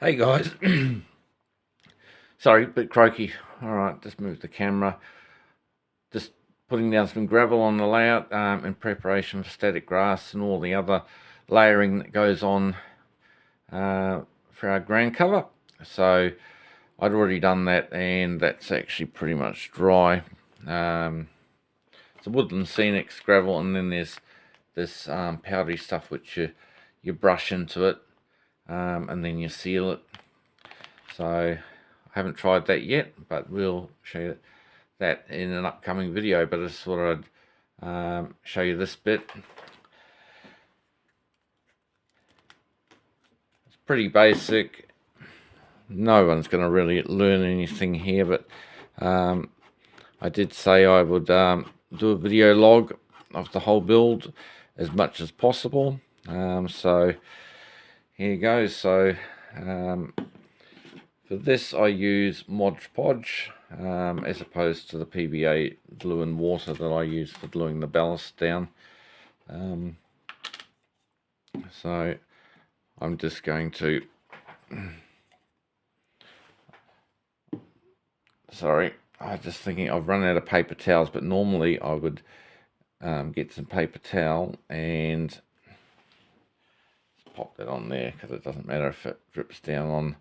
Hey guys, sorry, bit croaky. All right, just move the camera. Just putting down some gravel on the layout in preparation for static grass and all the other layering that goes on for our ground cover. So I'd already done that, and that's actually pretty much dry. It's a woodland scenics gravel, and then there's this powdery stuff which you brush into it, and then you seal it. So I haven't tried that yet, but we'll show you that in an upcoming video. But I just thought I'd show you this bit. It's pretty basic. No one's going to really learn anything here, but I did say I would do a video log of the whole build as much as possible. So here you go. So for this I use Mod Podge as opposed to the PVA glue and water that I use for gluing the ballast down. So I'm just going to sorry, I was just thinking I've run out of paper towels, but normally I would get some paper towel and pop that on there, because it doesn't matter if it drips down on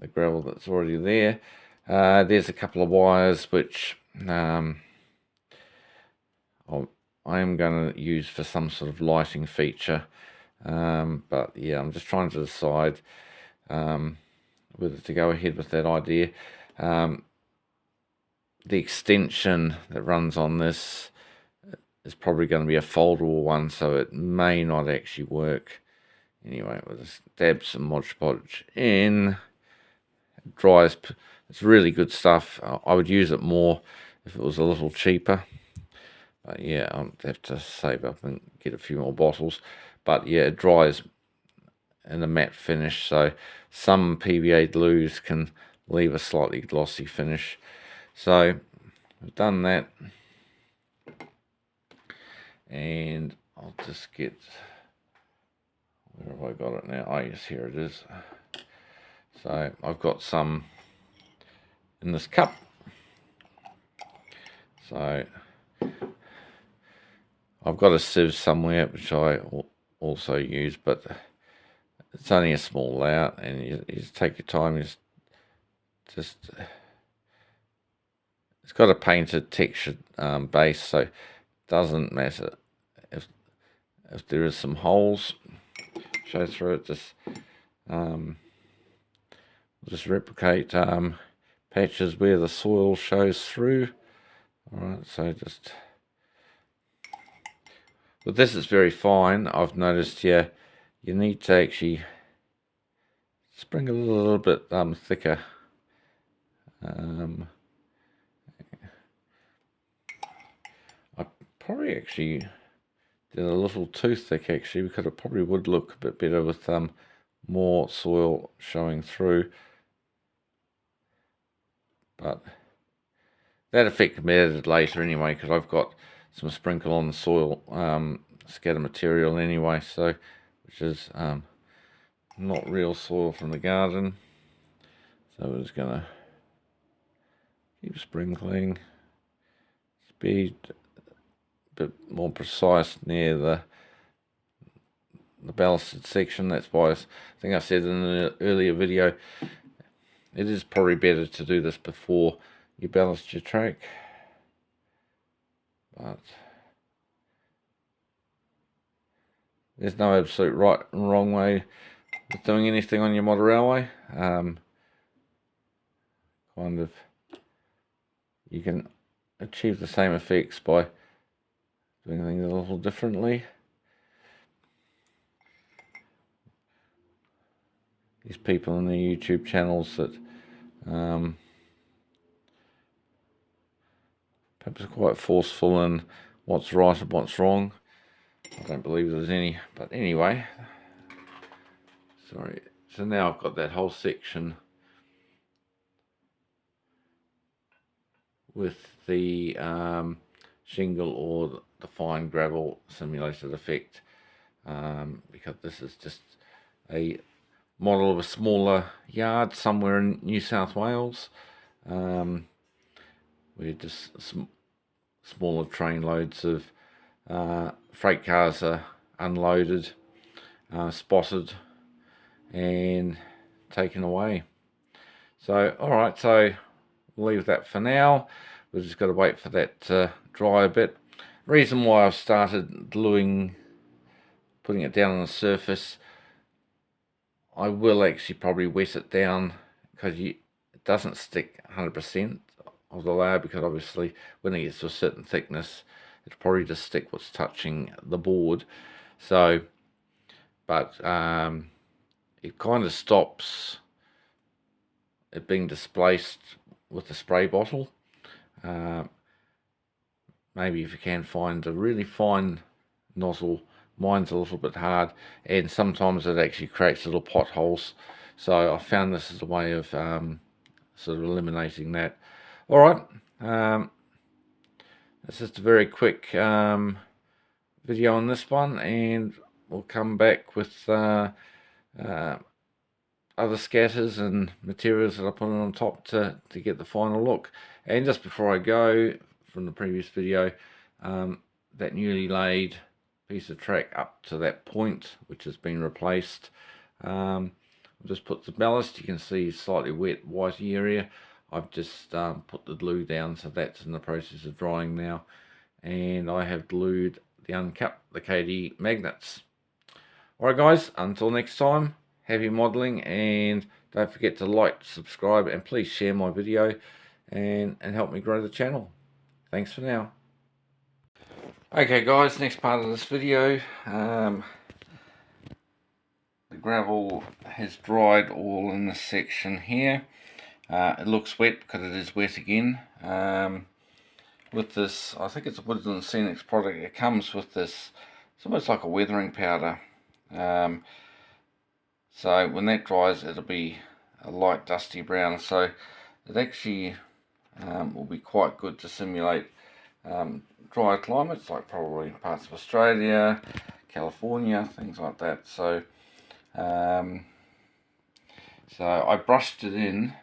the gravel that's already there. There's a couple of wires which I am going to use for some sort of lighting feature, but yeah, I'm just trying to decide whether to go ahead with that idea. The extension that runs on this is probably going to be a foldable one, so it may not actually work. Anyway, we'll just dab some Mod Podge in. It dries. It's really good stuff. I would use it more if it was a little cheaper. But yeah, I'll have to save up and get a few more bottles. But yeah, it dries in a matte finish, so some PVA glues can leave a slightly glossy finish. So I've done that, and I'll just get, where have I got it now? Oh yes, here it is. So I've got some in this cup. So I've got a sieve somewhere which I also use, but it's only a small layout, and you just take your time. You just it's got a painted textured base, so it doesn't matter if there is some holes show through it. Just replicate patches where the soil shows through. All right, so just with this, it's very fine. I've noticed here you need to actually sprinkle a little bit thicker. I probably actually did a little too thick actually, because it probably would look a bit better with more soil showing through. But that effect can be added later anyway, because I've got some sprinkle on the soil scatter material anyway, so which is not real soil from the garden. So we're just gonna keep sprinkling, speed a bit more precise near the ballasted section. That's why I think I said in an earlier video, it is probably better to do this before you ballast your track. But there's no absolute right and wrong way of doing anything on your model railway. Kind of, you can achieve the same effects by doing things a little differently. These people on their YouTube channels that perhaps are quite forceful in what's right and what's wrong. I don't believe there's any, but anyway, sorry. So now I've got that whole section with the shingle or the fine gravel simulated effect, because this is just a model of a smaller yard somewhere in New South Wales, where just smaller train loads of freight cars are unloaded, spotted, and taken away. So, alright, so we'll leave that for now. We've just got to wait for that to dry a bit. Reason why I've started gluing, putting it down on the surface, I will actually probably wet it down because it doesn't stick 100% of the layer, because obviously when it gets to a certain thickness, it'll probably just stick what's touching the board. So, but it kind of stops it being displaced with the spray bottle. Maybe if you can find a really fine nozzle. Mine's a little bit hard, and sometimes it actually creates little potholes. So I found this as a way of sort of eliminating that. All right, that's just a very quick video on this one, and we'll come back with other scatters and materials that I put on top to get the final look. And just before I go, from the previous video, that newly laid piece of track up to that point, which has been replaced, I've just put the ballast. You can see slightly wet whitey area. I've just put the glue down, so that's in the process of drying now, and I have glued the uncut, the KD magnets. Alright guys, until next time, happy modelling, and don't forget to like, subscribe, and please share my video and help me grow the channel. Thanks for now. Okay guys, next part of this video, the gravel has dried all in this section here. It looks wet because it is wet again. With this, I think it's a Woodland Scenics product, it comes with this, it's almost like a weathering powder. So when that dries, it'll be a light dusty brown, so it actually will be quite good to simulate dry climates, like probably parts of Australia, California, things like that. So so I brushed it in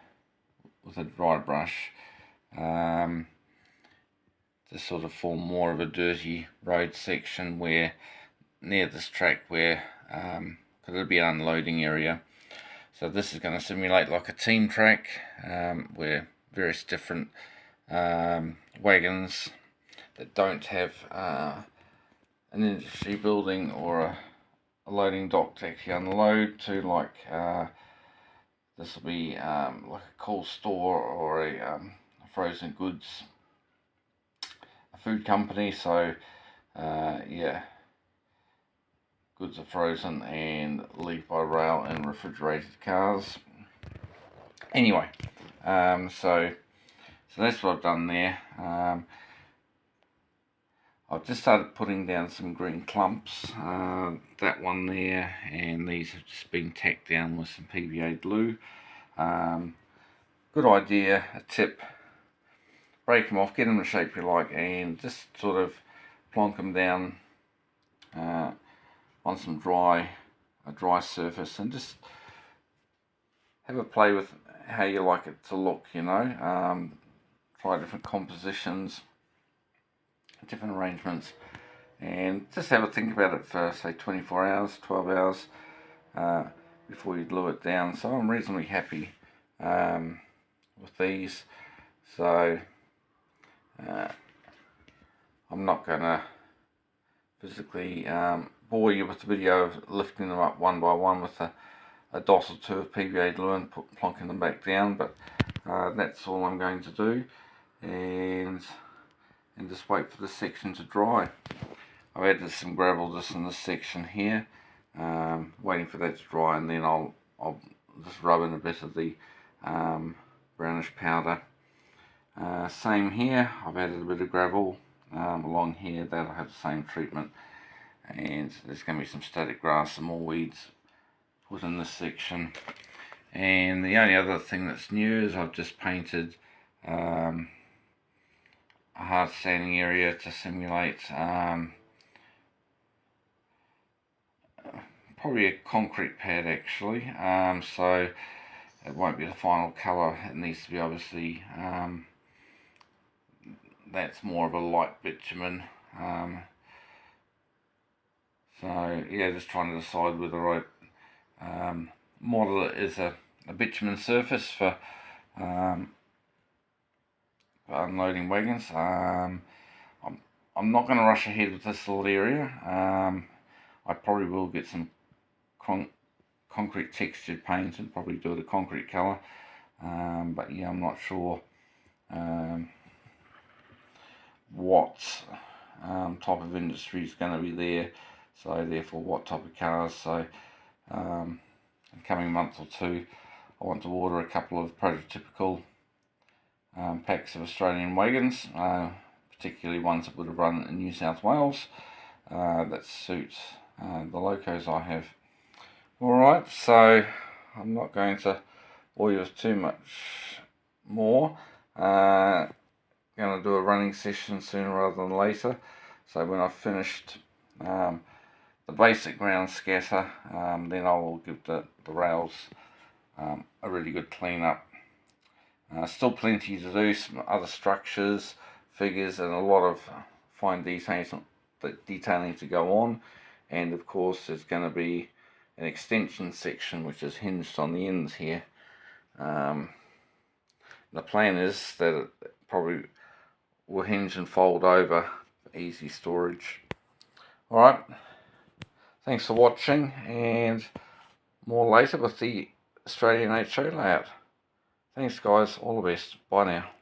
with a dry brush to sort of form more of a dirty road section where near this track, where because it'll be an unloading area. So this is going to simulate like a team track where various different wagons that don't have an industry building or a loading dock to actually unload to, like this will be like a coal store or a frozen goods, a food company. So yeah, goods are frozen and leave by rail in refrigerated cars. Anyway, so that's what I've done there. I've just started putting down some green clumps, that one there, and these have just been tacked down with some PVA glue. Good idea, a tip, break them off, get them the shape you like, and just sort of plonk them down on some dry surface, and just have a play with how you like it to look, you know. Try different compositions, different arrangements, and just have a think about it for say 24 hours, 12 hours before you glue it down. So I'm reasonably happy with these. So I'm not going to physically bore you with the video of lifting them up one by one with a dot or two of PVA glue and plonking them back down, but that's all I'm going to do, and just wait for this section to dry. I've added some gravel just in this section here, waiting for that to dry, and then I'll just rub in a bit of the brownish powder. Same here, I've added a bit of gravel along here. That'll have the same treatment, and there's going to be some static grass and more weeds put in this section. And the only other thing that's new is I've just painted a hard standing area to simulate probably a concrete pad actually, so it won't be the final colour. It needs to be obviously, that's more of a light bitumen. So yeah, just trying to decide whether I model it as a bitumen surface for unloading wagons. I'm not going to rush ahead with this little area. I probably will get some concrete textured paint and probably do it a concrete colour. But yeah, I'm not sure what type of industry is going to be there, so therefore what type of cars. So in the coming month or two, I want to order a couple of prototypical packs of Australian wagons, particularly ones that would have run in New South Wales, that suit the locos I have. Alright, so I'm not going to bore you with too much more. Going to do a running session sooner rather than later. So when I've finished the basic ground scatter, then I will give the rails a really good clean up. Still plenty to do, some other structures, figures, and a lot of fine detailing to go on. And of course there's going to be an extension section which is hinged on the ends here. The plan is that it probably will hinge and fold over for easy storage. Alright, thanks for watching, and more later with the Australian HO layout. Thanks guys, all the best, bye now.